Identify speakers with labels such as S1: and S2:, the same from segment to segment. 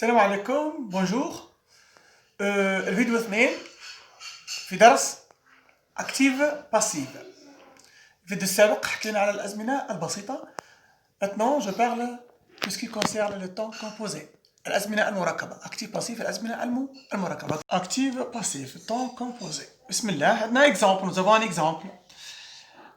S1: السلام عليكم بونجور. الفيديو 2 في درس اكتيف باسيف. الفيديو السابق حكينا على الازمنه البسيطه. Maintenant je parle de ce qui concerne le temps composé. الازمنه المركبه اكتيف باسيف. الازمنه المركبه اكتيف باسيف temps composé. بسم الله. عندنا exemple. Nous avons un exemple.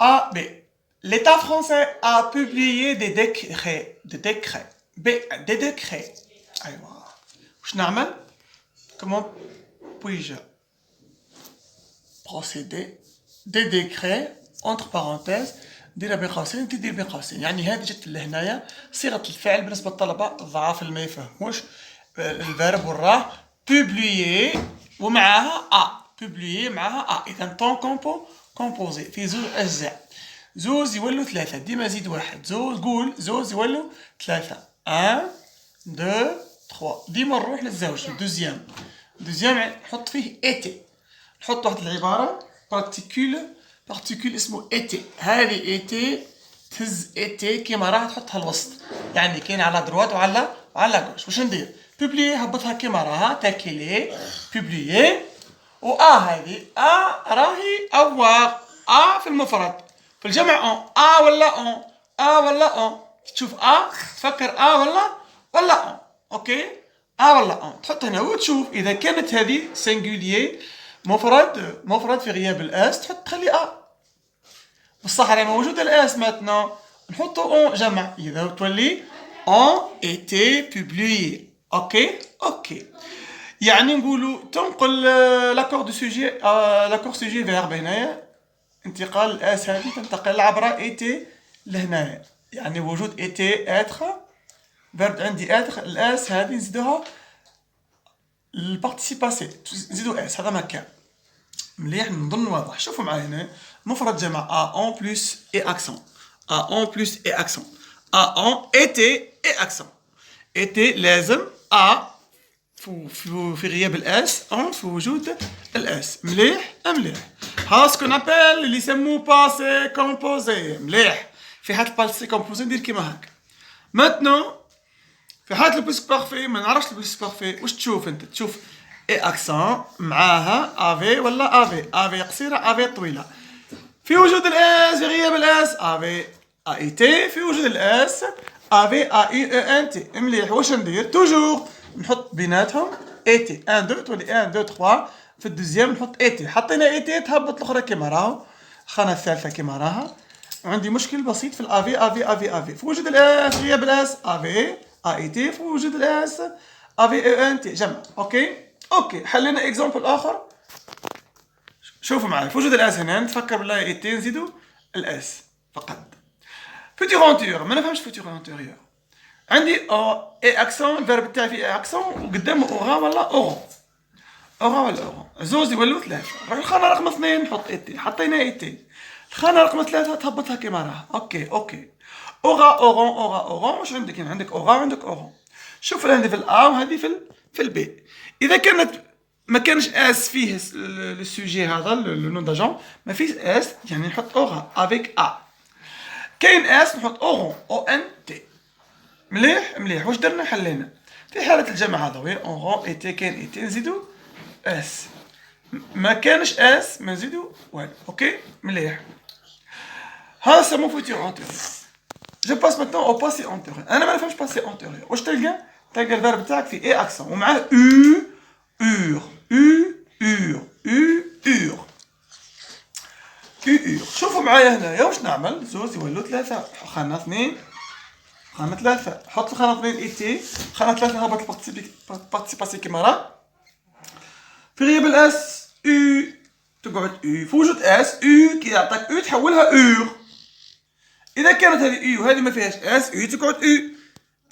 S1: A B. L'État français a publié des décrets. B. Des décrets. أيوة. واش نعمل؟ Comment puis-je procéder des décrets entre parenthèses ديرها بين قوسين تدير بين قوسين. يعني هذه جت لهنايا صيغة الفعل بالنسبة للطلبة ضعاف اللي ما يفهموش الفيرب والراه publier ومعاها publier معاها إذا طون كومبوزي في زوج أجزاء. زوز يولوا ثلاثة. ديما زيد واحد. زوز قول زوز يولوا ثلاثة. 1 2 3. ديما نروح للزوج الدوزيام. نحط فيه ايتي. نحط واحد العبارة بارتيكول اسمه ايتي. هذه ايتي تهز ايتي كيما راه تحطها الوسط. يعني كاين على دروات وعلى غوش. واش ندير؟ بوبلي هبطها كيما راها تاكيلي بوبليي. و هذه راهي اوار. في المفرد. في الجمع ولا اون. تشوف تفكر ولا اون. اوكي ولا اون. تحط هنا وتشوف اذا كانت هذه سينغوليي مفرد في غياب الاس تخلي بصح راه موجود الاس ماتنا نحطو اون جمع. اذا تولي اون ايتي بوبليي. اوكي يعني نقولوا تنقل لاكور دو سوجي لاكور سوجي فيرب. هنايا انتقال الاس هذه تنتقل عبر ايتي لهنايا. يعني وجود ايتي اتر فيرب عندي اتر. الاس هذه نزيدوها البارتيسيباسي نزيدو اس. هذا ما كان مليح نظن واضح. شوفوا معايا هنا مفرد جمع اون بلس اي اكسون. اون بلس اي اكسون. اون ايتي اي اكسون. ايتي لازم في غياب الاس اون في وجود الاس. مليح. ها سكون ابل اللي يسموه باسي كومبوزي. مليح. في حالة الباسي كومبوزي ندير كيما هكا. ماتنو في حالة البلوس بارفي ما نعرفش البلوس بارفي. واش تشوف انت؟ تشوف اي اكسون معاها افي ولا افي قصيرة افي طويلة. في وجود الاس في غياب الاس افي اي تي. في وجود الاس افي اي ان تي. مليح. واش ندير؟ توجور نحط بيناتهم اي تي. 1 2 تولي 1 2 3. في الدوزيام نحط اي تي. حطينا اي تي تهبط الاخرى كيما راهو. الخانة الثالثة كيما راها. عندي مشكل بسيط في الافي. في وجود الاس غياب الاس افي اي تي. في وجود الاس افي اي ان تي جمع. اوكي حلينا اكزامبل اخر. شوفوا معايا. في وجود الاس هنا نتفكر بالله اي تي نزيدو الاس فقط. فوتور انتيريور ما نفهمش فوتور انتيريور. عندي اي اكسون الفيرب تاعي في اي اكسون وقدامه اوغا ولا اورون. زوز يولوا ثلاثة. نروح الخانة رقم 2 نحط اي تي. حطينا اي تي. الخانة رقم 3 تهبطها كيما راها. اوكي اوغا اورون. واش عندك هنا؟ عندك اوغا وعندك اورون. شوف هذه في الا وهذه في البي. اذا كانت ما كانش اس فيه السوجي هذا لو داجون ما فيش اس يعني نحط اوغا افيك كاين اس نحط اورون او ان تي. مليح. واش درنا؟ حلينا. في حالة الجمع هذا وين اورون اي تي كاين اي تي نزيدو اس. ما كانش اس ما نزيدو والو. اوكي مليح. هذا سمو فوتور انتيريور. جو باس ماتون او باسي انتيريور. انا ما نفهمش باسي انتيريور. واش تلقى الفيرب تاعك في اي اكسون ومعاه شوفوا معايا هنايا واش نعمل. زوز يولوا ثلاثة. خانة 2 خانة 3. حط الخانة 2 اي تي. خانة 3 هبط البارتيسيباسي كيما راه. في غياب الاس تقعد في وجود اس كي يعطيك تحولها اذا كانت هذه وهذه ما فيهاش اس تقعد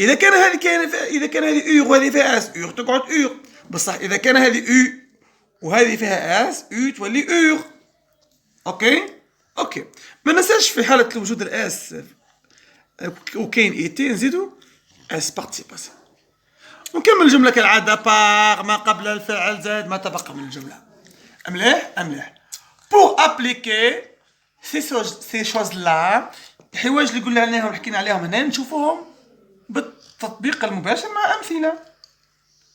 S1: اذا كان هذه وهذه فيها اس تقعد بصح اذا كان هذه وهذه فيها اس تولي اوكي ما ننساش في حالة وجود الاس وكاين اي تي نزيدو اس بارتيسيباسي. ونكمل الجملة كالعادة. باغ ما قبل الفعل زائد ما تبقى من الجملة. مليح. pour appliquer ces choses là الحوايج اللي قلنا عليهم وحكينا عليهم هنا نشوفوهم بالتطبيق المباشر مع أمثلة.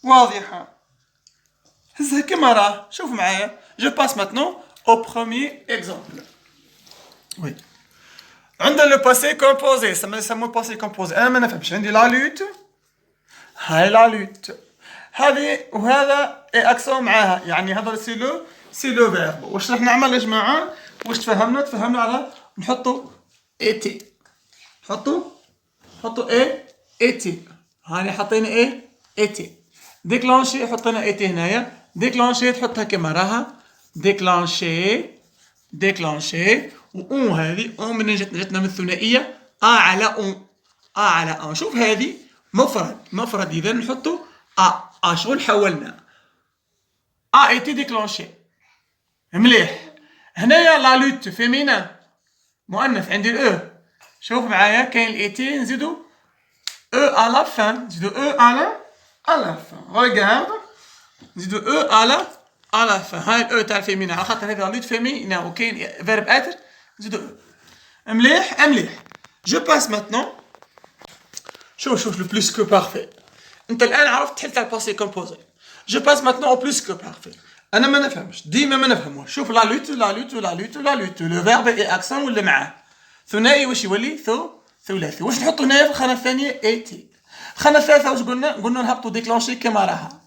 S1: واضحة. هزها كيما راه، شوف معايا. جو باس ماتنون او بروميي اكزومبل. وي. عندنا لو باسي كومبوزي، يسموه باسي كومبوزي. انا ما نفهمش. عندي لا لوت، هاي لا لوت، هذه وهذا اي اكسون معاها، يعني هذا سي لو فيرب. واش راح نعمل يا جماعه؟ واش تفهمنا على نحطوا اي تي، نحطوا اي تي. هاني حطينا اي تي. ديكلونشي حطينا اي تي هنايا. ديكلونشي تحطها كما راها، ديكلونشي و هذه اون من جاتنا من الثنائيه على اون. شوف هذه مفرد اذا نحطوا شغل حولنا اي تي ديكلونشي. مليح. هنايا لا لوت فيمينا مؤنث، عندي الاو. شوف معايا كاين الاي تي نزيدو او على فان، نزيدو او على فان. ريغارد، نزيدو او على فان. هاي الاو تاع الفيمينا على خاطر هذا لا لوت فيمينا وكاين فيرب اتر، نزيدو او. مليح. جو باس ماتنون. شوف لو بلوس كو بارفي. انت الان عرفت تحل تاع الباسي كومبوزي. جو باس ماتنون او بلوس كو بارفي. انا ما نفهمش، ديما ما نفهموش. شوف لا لوت لو فيرب اي اكسون ولا معاه ثنائي واش يولي؟ ثلاثي. واش نحطو هنايا في الخانه الثانيه؟ اي تي. الخانه الثالثه واش قلنا نهبطوا ديكلونشي كيما راها،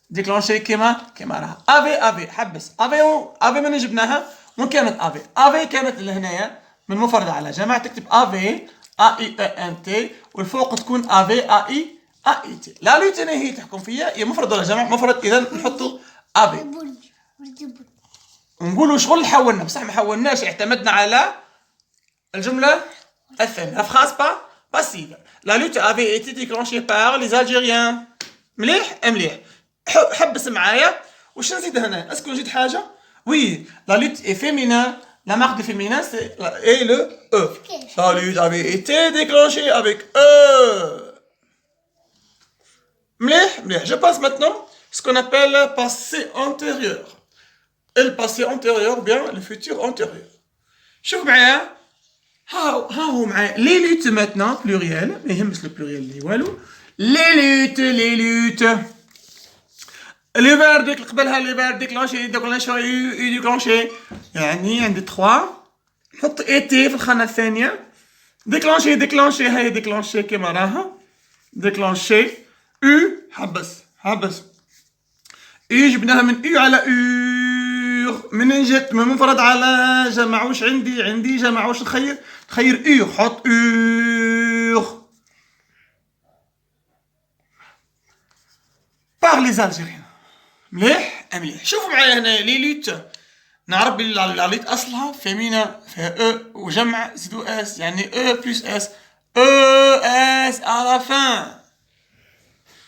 S1: ديكلونشي كيما راها. افي حبس. افي من جبناها وين كانت افي كانت لهنايا من مفرد على جمع، تكتب افي اي ان تي والفوق تكون افي اي تي. لا لوت انا هي تحكم فيا، يا مفرد ولا جمع؟ مفرد، اذا نحطوا افي. ونقولوا شغل حولنا، بصح ما حولناش، اعتمدنا على الجمله الثانيه. فراس باسيف. لا لوت افي ايتي ديكلونشي بار لي الجيريان. مليح. حبس معايا. واش نزيد هنا؟ اسكو نزيد حاجه؟ وي. لا لوت اي فيمينا. La marque de féminin c'est et le E. La lutte avait été déclenchée avec E. Mleh. Je passe maintenant ce qu'on appelle passé antérieur. Et le passé antérieur ou bien le futur antérieur. شوف معايا. ها هو معايا لي لوت maintenant pluriel. ما يهمش لو pluriel اللي والو. لي لوت. لي فيرب قبلها لي فيرب ديكلونشي. يعني عندي 3. نحط اي تي في الخانه الثانيه. ديكلونشي هاي ديكلونشي كيما راها. ديكلونشي او. حبس. اي جبناها من او على اور. من جات من مفرد على جمع. واش عندي جمع. واش نخير اور. حط اور. بار لي زالجيريان. مليح. شوفوا معايا هنا لي لوت. نعرف بلي لا لوت اصلها فيمينا فيها او وجمع زيدو اس، يعني او بلس اس. à la fin.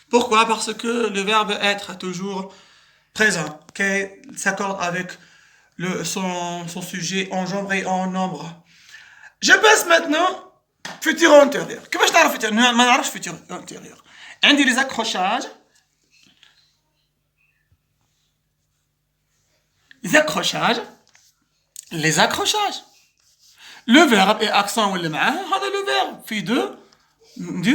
S1: Pourquoi? Parce que le verbe être est toujours présent, qui s'accorde avec son sujet en genre et en nombre. Je passe maintenant futur antérieur. كيفاش نعرف futur؟ ما نعرفش futur antérieur. عندي les accrochages. Les accrochages. Le verbe est accent ولا معاه. هذا le verbe في 2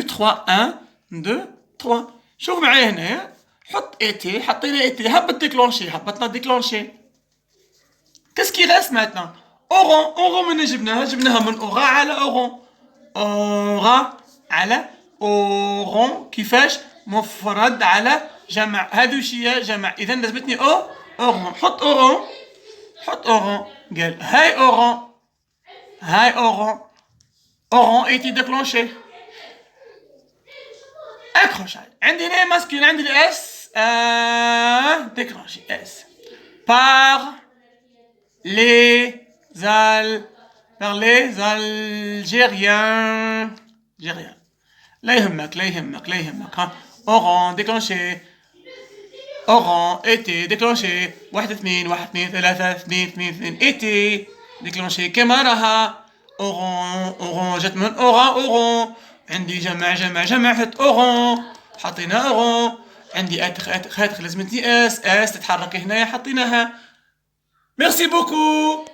S1: 3 1 2 3. شوف معايا هنايا. حط اي تي. حطينا اي تي. هبطنا ديكلونشي. Qu'est-ce qui reste maintenant? اورون. من جبناها من اورا على اورون. كيفاش؟ مفرد على جمع. هادو شي جمع، اذا لازمتني اورون. حط اورون. قال هاي اورون ايتي ديكلونشي. accrochage. عندي هنا ماسكين، عندي الاس ديكلونشي اس par les Algériens. لا يهمك ها. اورون ديكلونشي. اورون ايتي ديكلونشي. 1 2 3 2 ايتي ديكلونشي كما راها. اورون جات من اورون. عندي جمع حط اورون. حطينا اورون. عندي اتخ لازمتني اس تتحرك هنايا حطيناها. ميرسي بوكو.